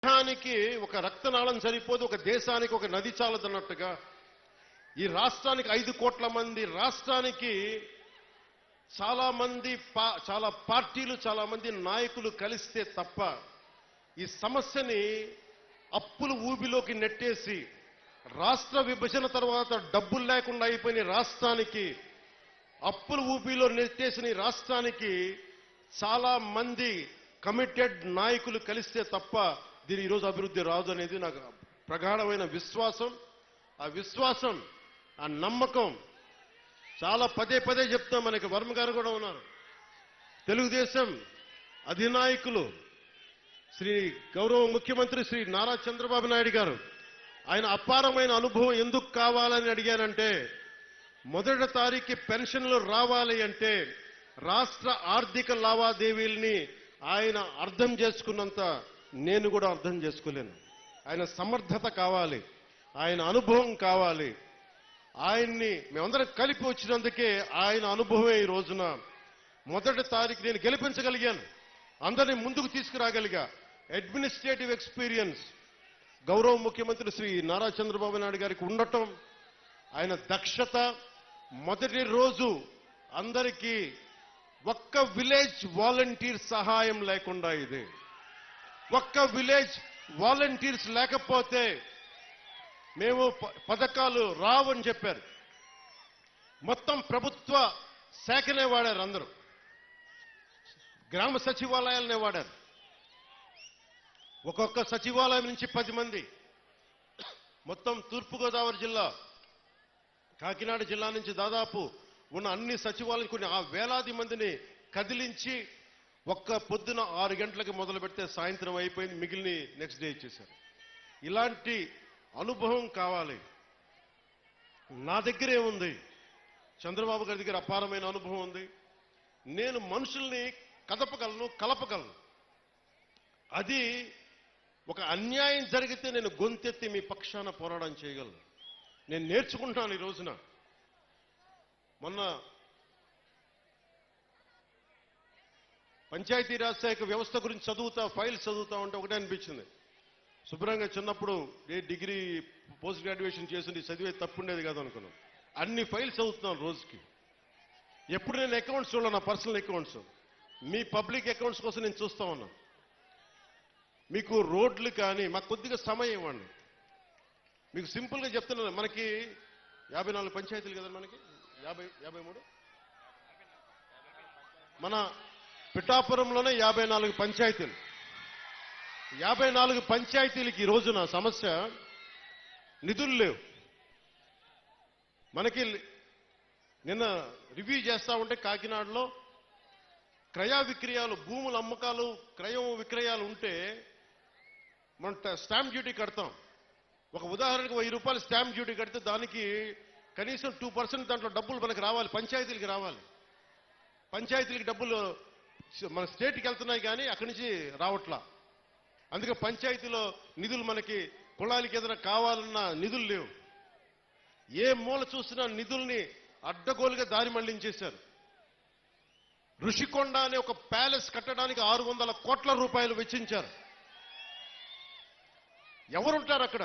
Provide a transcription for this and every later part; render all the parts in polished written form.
దేశానికి ఒక రక్తనాళం సరిపోదు, ఒక దేశానికి ఒక నది చాలదన్నట్టుగా ఈ రాష్ట్రానికి 5 కోట్ల మంది, రాష్ట్రానికి చాలా పార్టీలు, చాలా మంది నాయకులు కలిస్తే తప్ప ఈ సమస్యని అప్పుల ఊబిలోకి నెట్టేసి రాష్ట్ర విభజన తర్వాత డబ్బులు లేకుండా అయిపోయిన రాష్ట్రానికి, అప్పుల ఊబిలో నెట్టేసిన రాష్ట్రానికి చాలా మంది కమిటెడ్ నాయకులు కలిస్తే తప్ప దీని ఈరోజు అభివృద్ధి రాదు అనేది నాకు ప్రగాఢమైన విశ్వాసం. ఆ విశ్వాసం, ఆ నమ్మకం చాలా పదే పదే చెప్తాం. మనకి వర్మ గారు కూడా ఉన్నారు, తెలుగుదేశం అధినాయకులు శ్రీ గౌరవ ముఖ్యమంత్రి శ్రీ నారా చంద్రబాబు నాయుడు గారు. ఆయన అపారమైన అనుభవం ఎందుకు కావాలని అడిగానంటే, మొదటి తారీఖు పెన్షన్లు రావాలి అంటే రాష్ట్ర ఆర్థిక లావాదేవీల్ని ఆయన అర్థం చేసుకున్నంత నేను కూడా అర్థం చేసుకోలేను. ఆయన సమర్థత కావాలి, ఆయన అనుభవం కావాలి. ఆయన్ని మేమందరం కలిపి వచ్చినందుకే ఆయన అనుభవమే ఈ రోజున మొదటి తారీఖు నేను గెలిపించగలిగాను, అందరినీ ముందుకు తీసుకురాగలిగా. అడ్మినిస్ట్రేటివ్ ఎక్స్పీరియన్స్ గౌరవ ముఖ్యమంత్రి శ్రీ నారా చంద్రబాబు నాయుడు గారికి ఉండటం, ఆయన దక్షత. మొదటి రోజు అందరికీ ఒక్క విలేజ్ వాలంటీర్ సహాయం లేకుండా, ఇది ఒక్క విలేజ్ వాలంటీర్స్ లేకపోతే మేము పథకాలు రావని చెప్పారు. మొత్తం ప్రభుత్వ శాఖనే వాడారు, అందరూ గ్రామ సచివాలయాలనే వాడారు. ఒక్కొక్క సచివాలయం నుంచి 10 మంది. మొత్తం తూర్పుగోదావరి జిల్లా, కాకినాడ జిల్లా నుంచి దాదాపు ఉన్న అన్ని సచివాలయం కొన్ని వేలాది మందిని కదిలించి ఒక్క పొద్దున 6 గంటలకు మొదలు పెడితే సాయంత్రం అయిపోయింది, మిగిలిన నెక్స్ట్ డే ఇచ్చేశారు. ఇలాంటి అనుభవం కావాలి. నా దగ్గరే ఉంది, చంద్రబాబు గారి దగ్గర అపారమైన అనుభవం ఉంది. నేను మనుషుల్ని కదపగలను, కలపగలను. అది ఒక అన్యాయం జరిగితే నేను గొంతెత్తి మీ పక్షాన పోరాటం చేయగలను. నేను నేర్చుకుంటాను ఈ రోజున. మొన్న పంచాయతీరాజ్ శాఖ వ్యవస్థ గురించి ఫైల్స్ చదువుతా ఉంటే ఒకటే అనిపించింది. శుభ్రంగా చిన్నప్పుడు డిగ్రీ పోస్ట్ గ్రాడ్యుయేషన్ చేసి చదివే తప్పుండేది కాదు అనుకున్నాను. అన్ని ఫైల్స్ చదువుతున్నాను రోజుకి. ఎప్పుడు నేను అకౌంట్స్ చూడాలి, నా పర్సనల్ అకౌంట్స్, మీ పబ్లిక్ అకౌంట్స్ కోసం నేను చూస్తా ఉన్నా. మీకు రోడ్లు కానీ మాకు కొద్దిగా సమయం ఇవ్వండి. మీకు సింపుల్గా చెప్తున్నాను, మనకి 54 పంచాయతీలు కదా, మనకి 53, మన పిఠాపురంలోనే 54 పంచాయతీలు. 54 పంచాయతీలకి ఈ రోజున సమస్య నిధులు లేవు. మనకి నిన్న రివ్యూ చేస్తా ఉంటే కాకినాడలో క్రయ విక్రయాలు, భూముల అమ్మకాలు, క్రయం విక్రయాలు ఉంటే మనం స్టాంప్ డ్యూటీ కడతాం. ఒక ఉదాహరణకు 1000 రూపాయలు స్టాంప్ డ్యూటీ కడితే దానికి కనీసం 2% దాంట్లో డబ్బులు మనకు రావాలి, పంచాయతీలకి రావాలి. పంచాయతీలకి డబ్బులు మన స్టేట్కి వెళ్తున్నాయి కానీ అక్కడి నుంచి రావట్లా. అందుకే పంచాయతీలో నిధులు మనకి కుళాయిలకి ఏదైనా కావాలన్నా నిధులు లేవు. ఏ మూల చూసినా నిధుల్ని అడ్డగోలుగా దారి మళ్లించేశారు. ఋషికొండ అనే ఒక ప్యాలెస్ కట్టడానికి 600 కోట్ల రూపాయలు వెచ్చించారు. ఎవరుంటారు అక్కడ?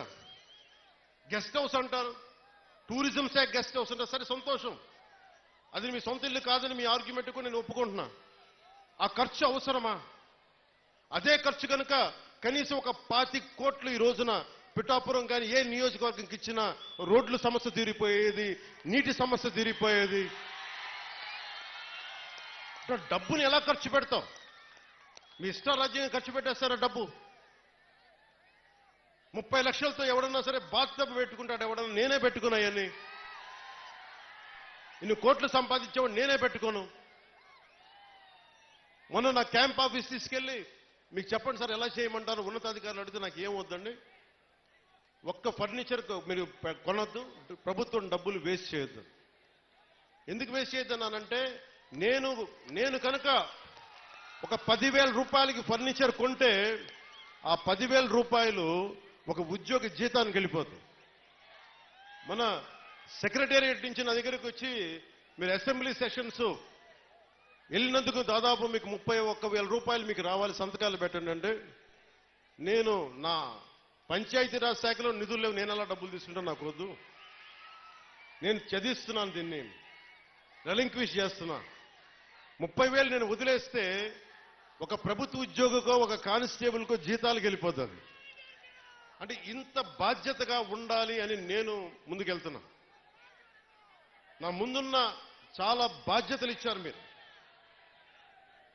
గెస్ట్ హౌస్ అంటారు, టూరిజం శాఖ గెస్ట్ హౌస్ అంటారు. సరే, సంతోషం, అది మీ సొంత ఇల్లు కాదని మీ ఆర్గ్యుమెంట్ కూడా నేను ఒప్పుకుంటున్నా. ఆ ఖర్చు అవసరమా? అదే ఖర్చు కనుక కనీసం ఒక 25 కోట్లు ఈ రోజున పిఠాపురం కానీ ఏ నియోజకవర్గంకి ఇచ్చినా రోడ్ల సమస్య తీరిపోయేది, నీటి సమస్య తీరిపోయేది. డబ్బుని ఎలా ఖర్చు పెడతాం? మీ ఇష్టారాజ్యంగా ఖర్చు పెట్టేస్తారా డబ్బు? 30 లక్షలతో ఎవడన్నా సరే బాత్టబ్ పెట్టుకుంటాడు, ఎవడన్నా. నేనే పెట్టుకున్నాయని. ఇన్ని కోట్లు సంపాదించేవాడు నేనే పెట్టుకోను. మొన్న నా క్యాంప్ ఆఫీస్ తీసుకెళ్ళి మీకు చెప్పండి సార్ ఎలా చేయమంటారు ఉన్నతాధికారులు అడిగితే నాకు ఏం వద్దండి, ఒక్క ఫర్నిచర్ మీరు కొనొద్దు, ప్రభుత్వం డబ్బులు వేస్ట్ చేయొద్దు. ఎందుకు వేస్ట్ చేయొద్దన్నానంటే, నేను కనుక ఒక 10,000 రూపాయలకి ఫర్నిచర్ కొంటే ఆ 10,000 రూపాయలు ఒక ఉద్యోగి జీతానికి వెళ్ళిపోతుంది. మన సెక్రటేరియట్ నుంచి నా దగ్గరికి వచ్చి మీరు అసెంబ్లీ సెషన్స్ వెళ్ళినందుకు దాదాపు మీకు 31,000 రూపాయలు మీకు రావాలి, సంతకాలు పెట్టండి అంటే నేను నా పంచాయతీరాజ్ శాఖలో నిధులు లేవు, నేను అలా డబ్బులు తీసుకుంటాను, నాకు వద్దు. నేను చదివిస్తున్నాను, దీన్ని రెలింక్విష్ చేస్తున్నా. 30,000 నేను వదిలేస్తే ఒక ప్రభుత్వ ఉద్యోగికో ఒక కానిస్టేబుల్కో జీతాలకు వెళ్ళిపోతుంది. అంటే ఇంత బాధ్యతగా ఉండాలి అని నేను ముందుకెళ్తున్నా. నా ముందున్న చాలా బాధ్యతలు ఇచ్చారు మీరు.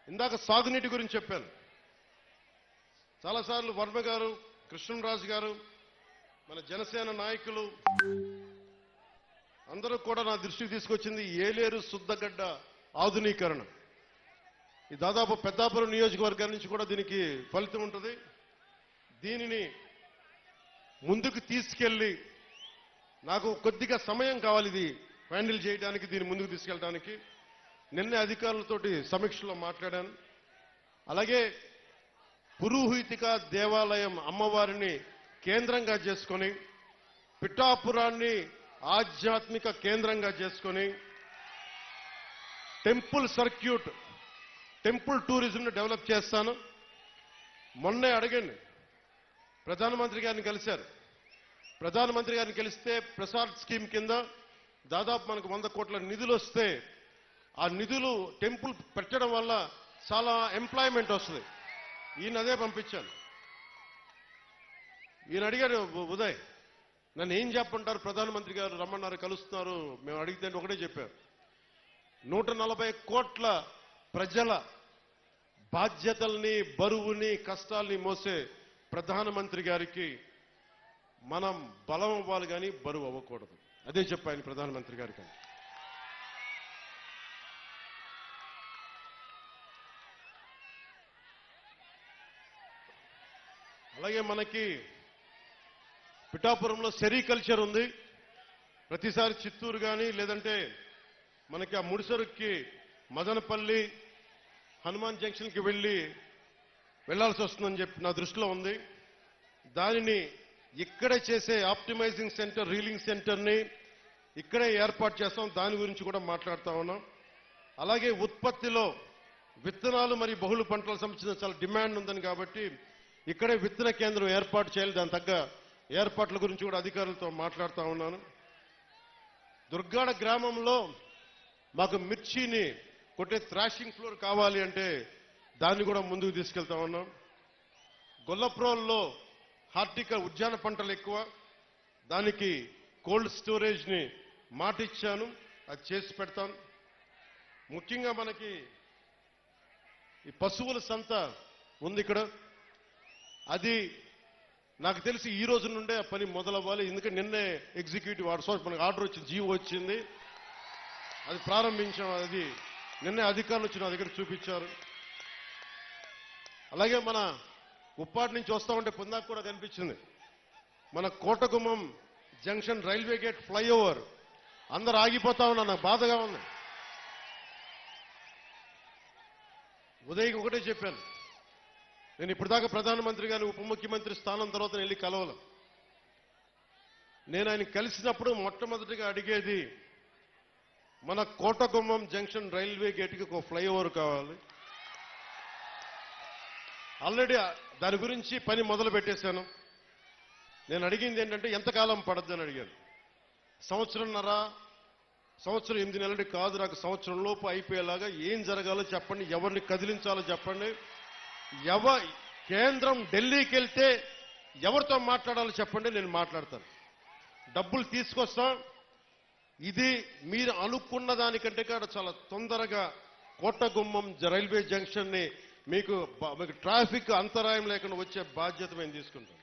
ఇందాక సాగునీటి గురించి చెప్పాను. చాలాసార్లు వర్మ గారు, కృష్ణరాజు గారు, మన జనసేన నాయకులు అందరూ కూడా నా దృష్టికి తీసుకొచ్చింది ఏలేరు శుద్ధగడ్డ ఆధునీకరణ. ఈ దాదాపు పెద్దాపురం నియోజకవర్గం నుంచి కూడా దీనికి ఫలితం ఉంటుంది. దీనిని ముందుకు తీసుకెళ్లి నాకు కొద్దిగా సమయం కావాలి ఇది హ్యాండిల్ చేయడానికి, దీన్ని ముందుకు తీసుకెళ్ళడానికి. నిన్నే అధికారులతోటి సమీక్షలో మాట్లాడాను. అలాగే పురోహితిక దేవాలయం అమ్మవారిని కేంద్రంగా చేసుకొని, పిఠాపురాన్ని ఆధ్యాత్మిక కేంద్రంగా చేసుకొని, టెంపుల్ సర్క్యూట్, టెంపుల్ టూరిజంను డెవలప్ చేస్తాను. మొన్నే అడగండి, ప్రధానమంత్రి గారిని కలిశారు. ప్రధానమంత్రి గారిని కలిస్తే ప్రసాద్ స్కీమ్ కింద దాదాపు మనకు 100 కోట్ల నిధులు వస్తే, ఆ నిధులు టెంపుల్ పెట్టడం వల్ల చాలా ఎంప్లాయ్మెంట్ వస్తుంది. ఈయన అదే పంపించాను. ఈయన అడిగారు, ఉదయ్ నన్ను ఏం చెప్పంటారు, ప్రధానమంత్రి గారు రమ్మన్నారు, కలుస్తున్నారు, మేము అడిగితే ఒకటే చెప్పారు, 140 కోట్ల ప్రజల బాధ్యతల్ని, బరువుని, కష్టాల్ని మోసే ప్రధానమంత్రి గారికి మనం బలం అవ్వాలి కానీ బరువు అవ్వకూడదు. అదే చెప్పాను ప్రధానమంత్రి గారికి. అలాగే మనకి పిఠాపురంలో సెరికల్చర్ ఉంది. ప్రతిసారి చిత్తూరు కానీ లేదంటే మనకి ఆ ముడిసరుక్కి మదనపల్లి హనుమాన్ జంక్షన్కి వెళ్లాల్సి వస్తుందని చెప్పి నా దృష్టిలో ఉంది. దానిని ఇక్కడే చేసే ఆప్టిమైజింగ్ సెంటర్, రీలింగ్ సెంటర్ని ఇక్కడే ఏర్పాటు చేస్తాం. దాని గురించి కూడా మాట్లాడుతా ఉన్నాం. అలాగే ఉత్పత్తిలో విత్తనాలు మరియు బహుళ పంటలకు సంబంధించిన చాలా డిమాండ్ ఉందని కాబట్టి ఇక్కడే విత్తన కేంద్రం ఏర్పాటు చేయాలి. దాని తగ్గ ఏర్పాట్ల గురించి కూడా అధికారులతో మాట్లాడుతూ ఉన్నాను. దుర్గాడ గ్రామంలో మాకు మిర్చిని కొట్టే థ్రాషింగ్ ఫ్లోర్ కావాలి అంటే దాన్ని కూడా ముందుకు తీసుకెళ్తా ఉన్నాం. గొల్లప్రోల్లో హార్టికల్ ఉద్యాన పంటలు ఎక్కువ, దానికి కోల్డ్ స్టోరేజ్ని మాట ఇచ్చాను, అది చేసి పెడతాం. ముఖ్యంగా మనకి ఈ పశువుల సంత ఉంది ఇక్కడ. అది నాకు తెలిసి ఈ రోజు నుండే ఆ పని మొదలవ్వాలి. ఎందుకంటే నిన్నే ఎగ్జిక్యూటివ్ మనకు ఆర్డర్ వచ్చింది, జీవో వచ్చింది, అది ప్రారంభించాం. అది నిన్నే అధికారులు వచ్చి నా దగ్గర చూపించారు. అలాగే మన ఉప్పాటి నుంచి వస్తా ఉంటే పొందాకు కూడా కనిపించింది, మన Kotagummam junction railway gate flyover అందరు ఆగిపోతా ఉన్నా, నాకు బాధగా ఉంది. ఉదయ్కి ఒకటే చెప్పాను, నేను ఇప్పటిదాకా ప్రధానమంత్రి గారిని ఉప ముఖ్యమంత్రి స్థానం తర్వాత వెళ్ళి కలవాలి. నేను ఆయన కలిసినప్పుడు మొట్టమొదటిగా అడిగేది మన కోటగుమ్మం జంక్షన్ రైల్వే గేట్కి ఒక ఫ్లైఓవర్ కావాలి. ఆల్రెడీ దాని గురించి పని మొదలు పెట్టేశాను. నేను అడిగింది ఏంటంటే ఎంతకాలం పడద్దని అడిగాను. సంవత్సరంన్నర, సంవత్సరం 8 నెలలు కాదు, నాకు సంవత్సరం లోపు అయిపోయేలాగా ఏం జరగాలో చెప్పండి, ఎవరిని కదిలించాలో చెప్పండి, కేంద్రం ఢిల్లీకి వెళ్తే ఎవరితో మాట్లాడాలో చెప్పండి, నేను మాట్లాడతాను, డబ్బులు తీసుకొస్తాం. ఇది మీరు అనుకున్న దానికంటే కూడా చాలా తొందరగా కోటగుమ్మం రైల్వే జంక్షన్ ని మీకు ట్రాఫిక్ అంతరాయం లేకుండా వచ్చే బాధ్యత మేము తీసుకుంటాం.